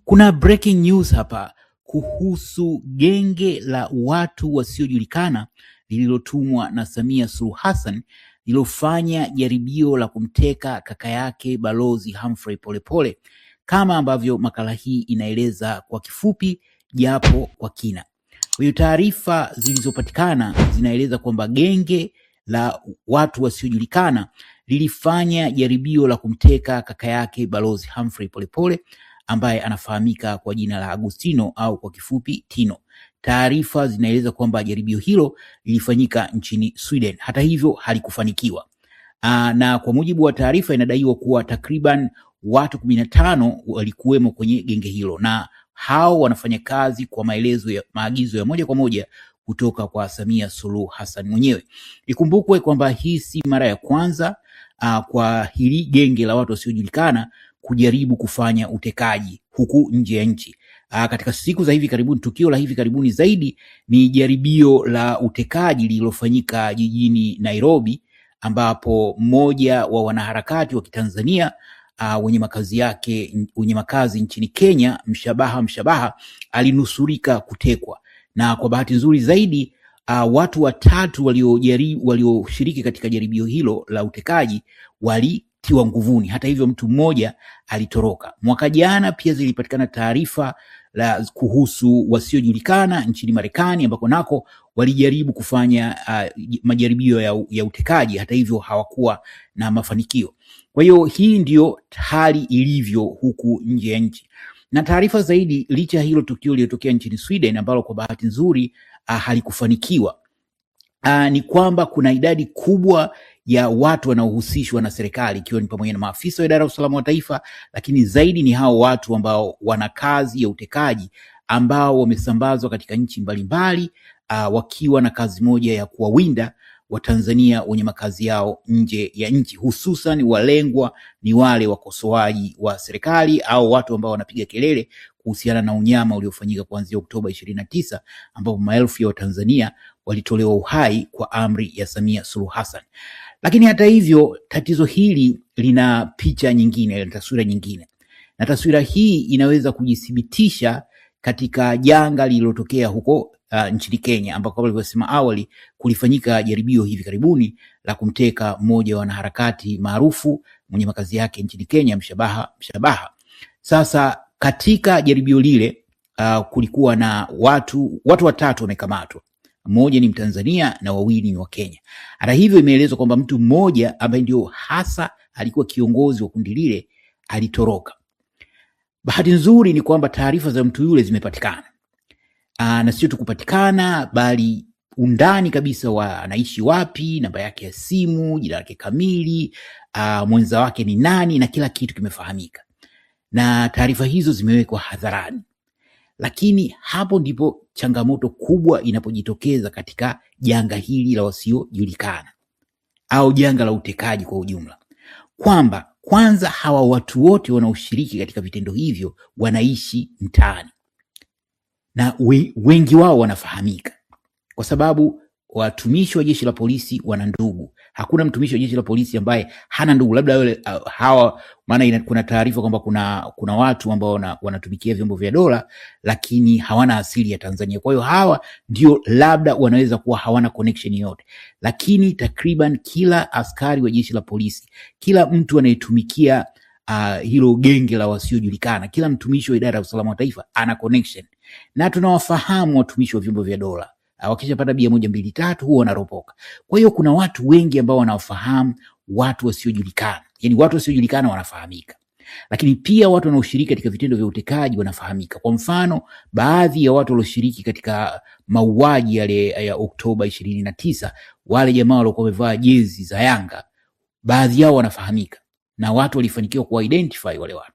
Kuna breaking news hapa kuhusu genge la watu wasiojulikana lililotumwa na Samia Suluhu Hassan lililofanya jaribio la kumteka kaka yake Balozi Humphrey Polepole, kama ambavyo makala hii inaeleza kwa kifupi japo kwa kina. Kwa hiyo taarifa zilizopatikana zinaeleza kwamba genge la watu wasiojulikana lilifanya jaribio la kumteka kaka yake Balozi Humphrey Polepole ambaye anafahamika kwa jina la Agustino au kwa kifupi Tino. Taarifa zinaeleza kwamba jaribio hilo lilifanyika nchini Sweden. Hata hivyo halikufanikiwa. Na kwa mujibu wa taarifa inadaiwa kuwa takriban watu 15 walikuwemo kwenye genge hilo, na hao wanafanya kazi kwa maagizo ya moja kwa moja kutoka kwa Samia Suluhu Hassan mwenyewe. Ikumbukwe kwamba hii si mara ya kwanza kwa hili genge la watu wasiojulikana kujaribu kufanya utekaji huku nje ya nchi. Katika siku za hivi karibuni, tukio la hivi karibuni zaidi ni jaribio la utekaji lililofanyika jijini Nairobi, ambapo mmoja wa wanaharakati wa Kitanzania wenye makazi nchini Kenya, Mshabaha alinusurika kutekwa. Na kwa bahati nzuri zaidi watu watatu walioshiriki katika jaribio hilo la utekaji walitiwa nguvuni. Hata hivyo mtu mmoja alitoroka. Mwaka jana pia zilipatikana taarifa kuhusu wasiojulikana nchini Marekani, ambako nako walijaribu kufanya majaribio ya utekaji. Hata hivyo hawakuwa na mafanikio. Kwa hiyo hii ndio hali ilivyo huku nje ya nchi. Na taarifa zaidi, licha hilo tukio lililotokea nchini Sweden ambalo kwa bahati nzuri halikufanikiwa, ni kwamba kuna idadi kubwa ya watu wanaohusishwa na serikali, ikiwa ni pamoja na maafisa wa idara ya usalama wa taifa, lakini zaidi ni hao watu ambao wana kazi ya utekaji ambao wamesambazwa katika nchi mbalimbali, wakiwa na kazi moja ya kuwawinda Watanzania wenye makazi yao nje ya nchi. Hususan walengwa ni wale wakosoaji wa serikali au watu ambao wanapiga kelele kuhusiana na unyama uliofanyika kuanzia Oktoba 29, ambapo maelfu ya Watanzania walitolewa uhai kwa amri ya Samia Suluhu Hassan. Lakini hata hivyo tatizo hili lina picha nyingine, lina taswira nyingine. Na taswira hii inaweza kujithibitisha katika janga lililotokea huko nchini Kenya, ambako kama nilivyosema awali kulifanyika jaribio hivi karibuni la kumteka mmoja wa wanaharakati maarufu mwenye makazi yake nchini Kenya, Mshabaha. Sasa katika jaribio lile kulikuwa na watu watatu wamekamatwa. Mmoja ni Mtanzania na wawili ni wa Kenya. Hata hivyo imeelezwa kwamba mtu mmoja ambaye ndio hasa alikuwa kiongozi wa kundi lile alitoroka. Bahati nzuri ni kwamba taarifa za mtu yule zimepatikana. Na sio tu kupatikana, bali undani kabisa anaishi wapi, namba yake ya simu, jina lake kamili, mwenza wake ni nani, na kila kitu kimefahamika. Na taarifa hizo zimewekwa hadharani. Lakini hapo ndipo changamoto kubwa inapojitokeza katika janga hili la wasiojulikana au janga la utekaji kwa ujumla, kwamba kwanza hawa watu wote wanaoshiriki katika vitendo hivyo wanaishi mtaani na wengi wao wanafahamika, kwa sababu watumishi wa jeshi la polisi wana ndugu. Hakuna mtumishi wa jeshi la polisi ambaye hana ndugu, labda wale maana kuna taarifa kwamba kuna watu ambao wanatumikia vyombo vya dola lakini hawana asili ya Tanzania. Kwa hiyo hawa ndio labda wanaweza kuwa hawana connection yote, lakini takriban kila askari wa jeshi la polisi, kila mtu anayetumikia hilo genge la wasiojulikana, kila mtumishi wa idara ya usalama wa taifa ana connection. Na tunawafahamu watumishi wa vyombo vya dola, wakishapata bia 1 2 3 huwa wanaropoka. Kwa hiyo kuna watu wengi ambao wanawafahamu watu wasiojulikana. Yaani watu wasiojulikana wanafahamika. Lakini pia watu wanaoshiriki katika vitendo vya utekaji wanafahamika. Kwa mfano, baadhi ya watu walioshiriki katika mauaji yale ya Oktoba 29, wale jamaa waliokuwa wamevaa jezi za Yanga, baadhi yao wanafahamika na watu walifanikiwa kuidentify wale watu.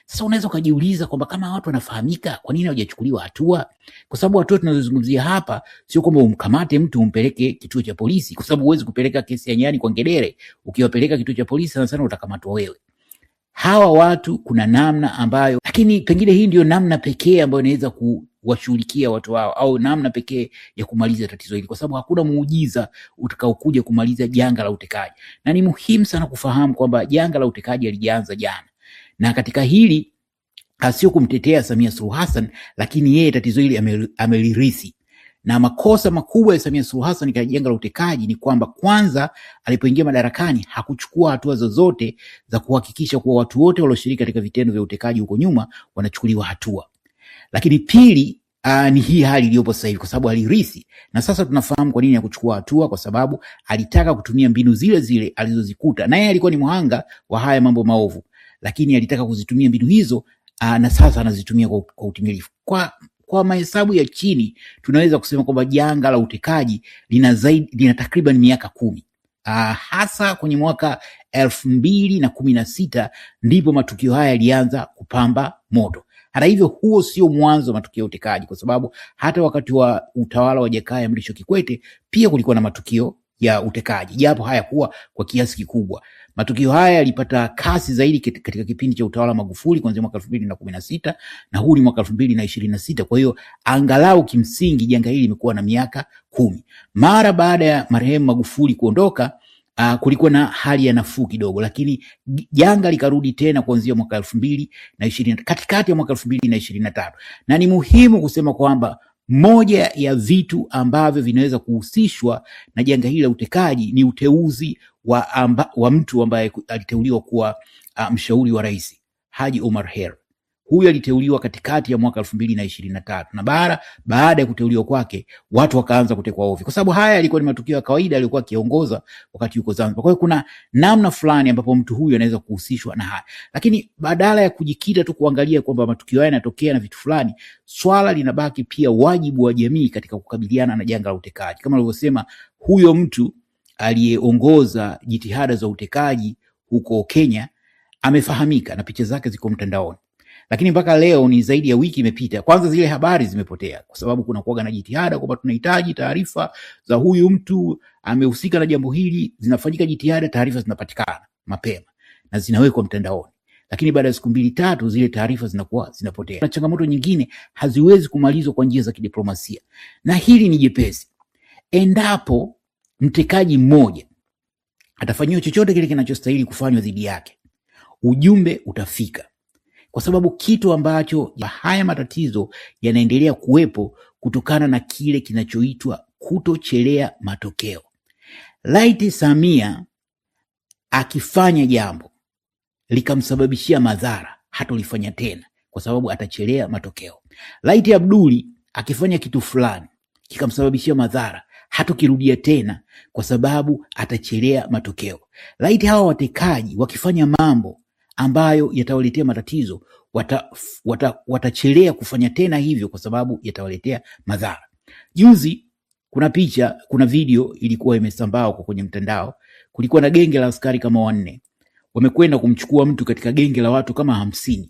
Sasa unaweza kujiuliza kwamba kama watu wanafahamika, kwa nini hawajachukuliwa hatua? Kwa sababu hatua tunazozungumzia hapa sio kwamba umkamate mtu umpeleke kituo cha polisi, kwa sababu huwezi kupeleka kesi ya nyani kwa ngedere. Ukiwapeleka kituo cha polisi sana utakamatwa wewe. Hawa watu kuna namna ambayo, lakini pengine hii ndio namna pekee ambayo inaweza kuwashughulikia watu hao, au namna pekee ya kumaliza tatizo hili, kwa sababu hakuna muujiza utakaokuja kumaliza janga la utekaji. Na ni muhimu sana kufahamu kwamba janga la utekaji halijaanza jana. Na katika hili sio kumtetea Samia Suluhu Hassan, lakini yeye tatizo hili amelirithi. Na makosa makubwa ya Samia Suluhu Hassan katika janga la utekaji ni kwamba kwanza, alipoingia madarakani hakuchukua hatua zozote za kuhakikisha kuwa watu wote walioshiriki katika vitendo vya utekaji huko nyuma wanachukuliwa hatua. Lakini pili, ni hii hali iliyopo sasa hivi, kwa sababu alirithi. Na sasa tunafahamu kwa nini hakuchukua hatua, kwa sababu alitaka kutumia mbinu zile zile alizozikuta. Na yeye alikuwa ni mhanga wa haya mambo maovu, lakini alitaka kuzitumia mbinu hizo, na sasa anazitumia kwa utimilifu. Kwa mahesabu ya chini tunaweza kusema kwamba janga la utekaji lina takriban miaka 10. Hasa kwenye mwaka 2016 ndipo matukio haya yalianza kupamba moto. Hata hivyo, huo sio mwanzo wa matukio ya utekaji, kwa sababu hata wakati wa utawala wa Jakaya Mrisho Kikwete pia kulikuwa na matukio ya utekaji, japo hayakuwa kwa kiasi kikubwa. Matukio haya yalipata kasi zaidi katika kipindi cha utawala Magufuli kuanzia mwaka 2016 na huu ni mwaka 2026. Kwa hiyo angalau kimsingi janga hili limekuwa na miaka 10. Mara baada ya marehemu Magufuli kuondoka, kulikuwa na hali ya nafuu kidogo, lakini janga likarudi tena kuanzia mwaka 2020, katikati ya mwaka 2023. Na ni muhimu kusema kwamba moja ya vitu ambavyo vinaweza kuhusishwa na janga hili la utekaji ni uteuzi wa mtu ambaye aliteuliwa kuwa mshauri wa rais, Haji Omar Her. Huyu aliteuliwa katikati ya mwaka 2023, na baada ya kuteuliwa kwake watu wakaanza kutekwa ovyo, kwa sababu haya yalikuwa ni matukio ya kawaida aliyokuwa akiongoza wakati yuko Zanzibar. Kwa hiyo kuna namna fulani ambapo mtu huyu anaweza kuhusishwa na haya, lakini badala ya kujikita tu kuangalia kwamba matukio haya yanatokea na vitu fulani, swala linabaki pia wajibu wa jamii katika kukabiliana na janga la utekaji. Kama nilivyosema, huyo mtu aliyeongoza jitihada za utekaji huko Kenya amefahamika na picha zake ziko mtandaoni. Lakini mpaka leo ni zaidi ya wiki imepita, kwanza zile habari zimepotea, kwa sababu kuna kuwaga na jitihada kwamba tunahitaji taarifa za huyu mtu amehusika na jambo hili, zinafanyika jitihada, taarifa zinapatikana mapema na zinawekwa mtandaoni. Lakini baada ya siku 2-3 zile taarifa zinakuwa zinapotea. Na changamoto nyingine haziwezi kumalizwa kwa njia za kidiplomasia, na hili ni jepesi. Endapo mtekaji mmoja atafanyiwa chochote kile kinachostahili kufanywa dhidi yake, ujumbe utafika, kwa sababu kitu ambacho haya matatizo yanaendelea kuwepo kutokana na kile kinachoitwa kutochelea matokeo. Laiti Samia akifanya jambo likamsababishia madhara, hatolifanya tena kwa sababu atachelea matokeo. Laiti Abduli akifanya kitu fulani kikamsababishia madhara, hatokirudia tena kwa sababu atachelea matokeo. Laiti hawa watekaji wakifanya mambo ambayo yatawaletea matatizo, watachelea kufanya tena hivyo kwa sababu yatawaletea madhara. Juzi kuna video ilikuwa imesambaa kwa kwenye mtandao. Kulikuwa na genge la askari kama 4 wamekwenda kumchukua mtu katika genge la watu kama 50,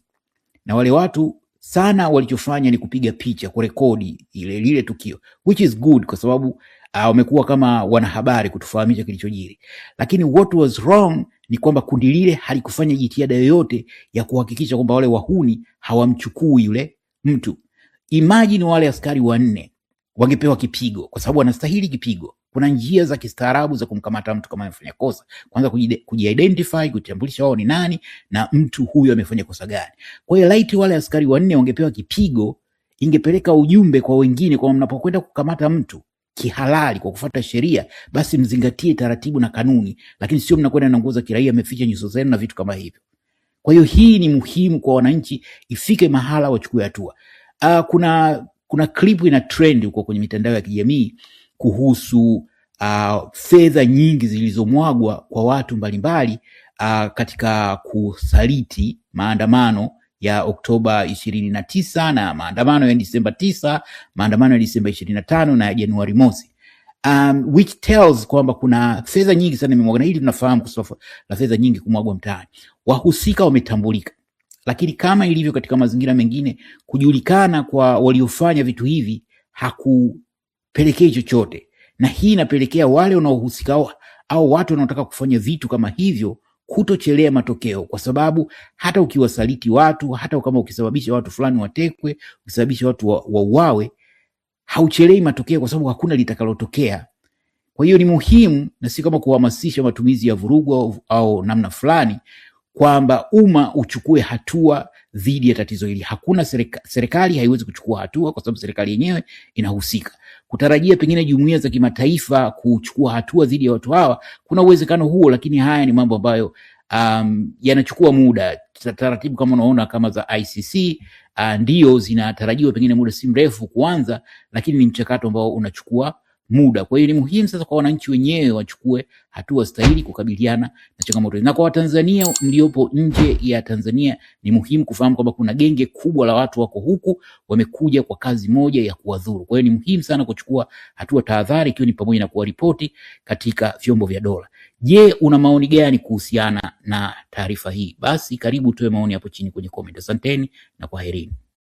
na wale watu sana walichofanya ni kupiga picha, kurekodi lile tukio, which is good kwa sababu wamekuwa kama wanahabari kutufahamisha kilichojiri. Lakini what was wrong ni kwamba kundi lile halikufanya jitihada yoyote ya kuhakikisha kwamba wale wahuni hawamchukui yule mtu. Imagine wale askari 4 wangepewa kipigo, kwa sababu wanastahili kipigo. Kuna njia za kistaarabu za kumkamata mtu kama amefanya kosa. Kwanza kujiidentify, kutambulisha wao ni nani na mtu huyo amefanya kosa gani. Kwa hiyo laiti wale askari 4 wangepewa kipigo, ingepeleka ujumbe kwa wengine kwamba mnapokwenda kukamata mtu kihalali kwa kufuata sheria, basi mzingatie taratibu na kanuni, lakini sio mnakwenda na nguo za kiraia, ameficha nyuso zenu na vitu kama hivyo. Kwa hiyo hii ni muhimu kwa wananchi, ifike mahala wachukue hatua. Kuna clip ina trend huko kwenye mitandao ya kijamii kuhusu fedha nyingi zilizomwagwa kwa watu mbalimbali katika kusaliti maandamano ya Oktoba 29 na maandamano ya Disemba 9, maandamano ya Disemba 25 na Januari mosi. Which tells kwamba kuna fedha nyingi sana imemwagwa, na hili tunafahamu kwa la fedha nyingi kumwagwa mtaani. Wahusika wametambulika. Lakini kama ilivyo katika mazingira mengine, kujulikana kwa waliofanya vitu hivi hakupelekei chochote. Na hii inapelekea wale wanaohusika au watu wanaotaka kufanya vitu kama hivyo kutochelea matokeo, kwa sababu hata ukiwasaliti watu, hata kama ukisababisha watu fulani watekwe, ukisababisha watu wauawe, hauchelei matokeo kwa sababu hakuna litakalotokea. Kwa hiyo ni muhimu, na si kama kuhamasisha matumizi ya vurugu au namna fulani, kwamba umma uchukue hatua dhidi ya tatizo hili. Hakuna serikali haiwezi kuchukua hatua kwa sababu serikali yenyewe inahusika. Kutarajia pengine jumuiya za kimataifa kuchukua hatua dhidi ya watu hawa, kuna uwezekano huo, lakini haya ni mambo ambayo yanachukua muda. Taratibu kama unaona kama za ICC ndio zinatarajiwa pengine muda si mrefu kuanza, lakini ni mchakato ambao unachukua muda. Kwa hiyo ni muhimu sasa kwa wananchi wenyewe wachukue hatua stahili kukabiliana na changamoto. Na kwa Watanzania mliopo nje ya Tanzania, ni muhimu kufahamu kwamba kuna genge kubwa la watu wako huku wamekuja kwa kazi moja ya kuwadhuru. Kwa hiyo ni muhimu sana kuchukua hatua tahadhari, ikiwa ni pamoja na kuwaripoti katika vyombo vya dola. Je, una maoni gani kuhusiana na taarifa hii? Basi karibu tuwe maoni hapo chini kwenye comment. Asanteni na kwaherini.